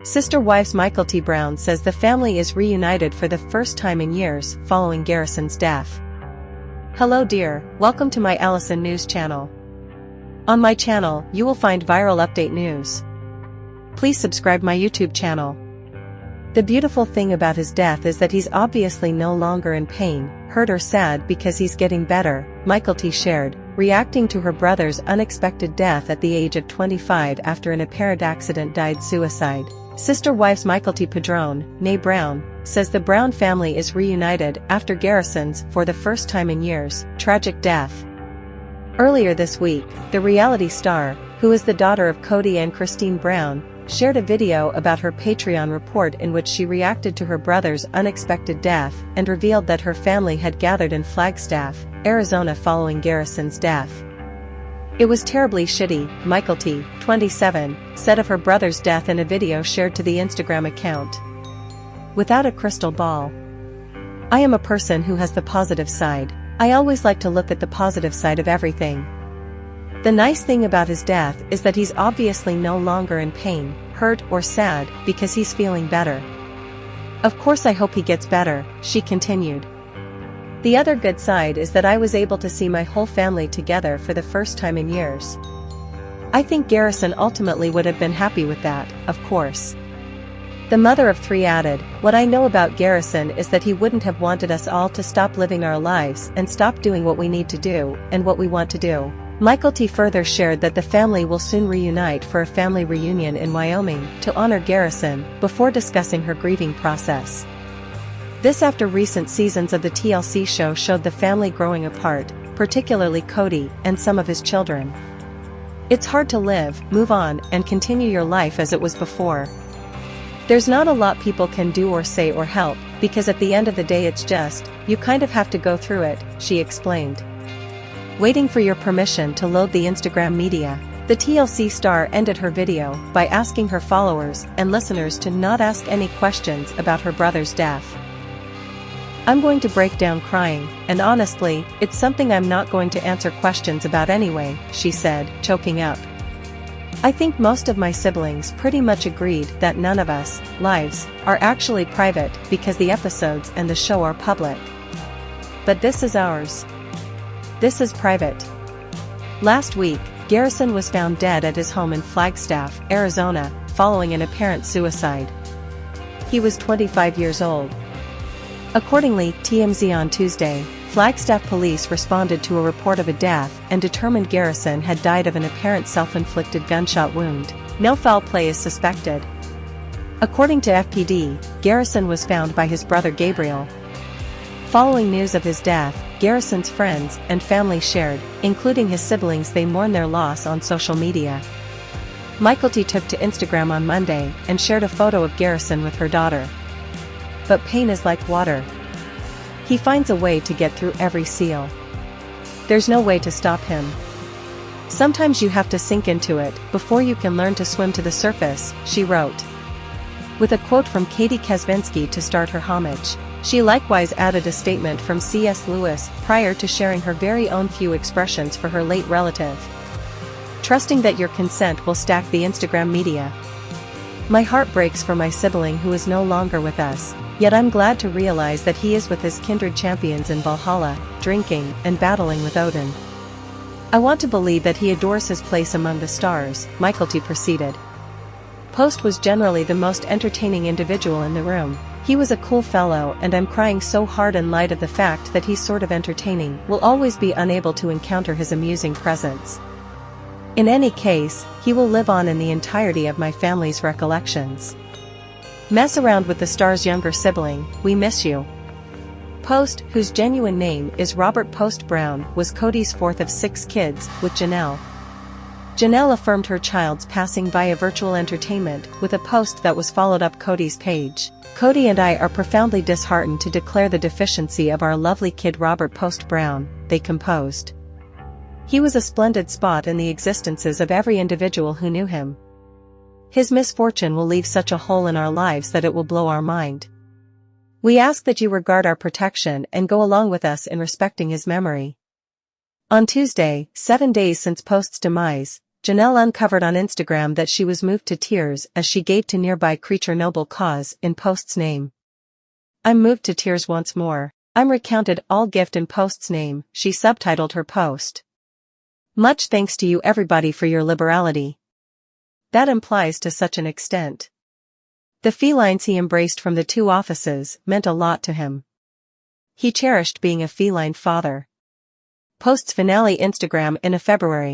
Sister Wives Mykelti Brown says the family is reunited for the first time in years following Garrison's death. Hello dear, welcome to my Allison News channel. On my channel, you will find viral update news. Please subscribe my YouTube channel. The beautiful thing about his death is that he's obviously no longer in pain, hurt or sad because he's getting better, Michaeltie shared, reacting to her brother's unexpected death at the age of 25 after an apparent accident died suicide. Sister Wives Mykelti Brown, says the Brown family is reunited after Garrison's, for the first time in years, tragic death. Earlier this week, the reality star, who is the daughter of Cody and Christine Brown, shared a video about her Patreon report in which she reacted to her brother's unexpected death and revealed that her family had gathered in Flagstaff, Arizona following Garrison's death. "It was terribly shitty," Michaeltie, 27, said of her brother's death in a video shared to the Instagram account. "Without a crystal ball. I am a person who has the positive side. I always like to look at the positive side of everything. The nice thing about his death is that he's obviously no longer in pain, hurt or sad because he's feeling better. Of course I hope he gets better," she continued. "The other good side is that I was able to see my whole family together for the first time in years. I think Garrison ultimately would have been happy with that, of course." The mother of three added, "What I know about Garrison is that he wouldn't have wanted us all to stop living our lives and stop doing what we need to do and what we want to do." Michaeltie further shared that the family will soon reunite for a family reunion in Wyoming to honor Garrison, before discussing her grieving process. This after recent seasons of the TLC show showed the family growing apart, particularly Cody and some of his children. "It's hard to live, move on, and continue your life as it was before. There's not a lot people can do or say or help, because at the end of the day it's just, you kind of have to go through it," she explained. Waiting for your permission to load the Instagram media, the TLC star ended her video by asking her followers and listeners to not ask any questions about her brother's death. "I'm going to break down crying, and honestly, it's something I'm not going to answer questions about anyway," she said, choking up. "I think most of my siblings pretty much agreed that none of us lives are actually private because the episodes and the show are public. But this is ours. This is private." Last week, Garrison was found dead at his home in Flagstaff, Arizona, following an apparent suicide. He was 25 years old. Accordingly, TMZ on Tuesday, Flagstaff police responded to a report of a death and determined Garrison had died of an apparent self-inflicted gunshot wound. No foul play is suspected. According to FPD, Garrison was found by his brother Gabriel. Following news of his death, Garrison's friends and family shared, including his siblings, they mourn their loss on social media. Michaeltie took to Instagram on Monday and shared a photo of Garrison with her daughter. "But pain is like water. He finds a way to get through every seal. There's no way to stop him. Sometimes you have to sink into it before you can learn to swim to the surface," she wrote. With a quote from Katie Kasvinsky to start her homage. She likewise added a statement from C.S. Lewis prior to sharing her very own few expressions for her late relative. "Trusting that your consent will stack the Instagram media. My heart breaks for my sibling who is no longer with us, yet I'm glad to realize that he is with his kindred champions in Valhalla, drinking and battling with Odin. I want to believe that he adores his place among the stars," Michaeltie proceeded. Post was generally the most entertaining individual in the room. "He was a cool fellow and I'm crying so hard in light of the fact that he's sort of entertaining. Will always be unable to encounter his amusing presence. In any case, he will live on in the entirety of my family's recollections. Mess around with the star's younger sibling, we miss you." Post, whose genuine name is Robert Post Brown, was Cody's fourth of 6 kids, with Janelle. Janelle affirmed her child's passing via virtual entertainment with a post that was followed up Cody's page. "Cody and I are profoundly disheartened to declare the deficiency of our lovely kid Robert Post Brown," they composed. "He was a splendid spot in the existences of every individual who knew him. His misfortune will leave such a hole in our lives that it will blow our mind. We ask that you regard our protection and go along with us in respecting his memory." On Tuesday, 7 days since Post's demise, Janelle uncovered on Instagram that she was moved to tears as she gave to nearby creature noble cause in post's name. "I'm moved to tears once more. I'm recounted all gift in post's name," she subtitled her post. "Much thanks to you everybody for your liberality. That implies to such an extent." The felines he embraced from the two offices meant a lot to him. He cherished being a feline father. Post's finale Instagram in a February.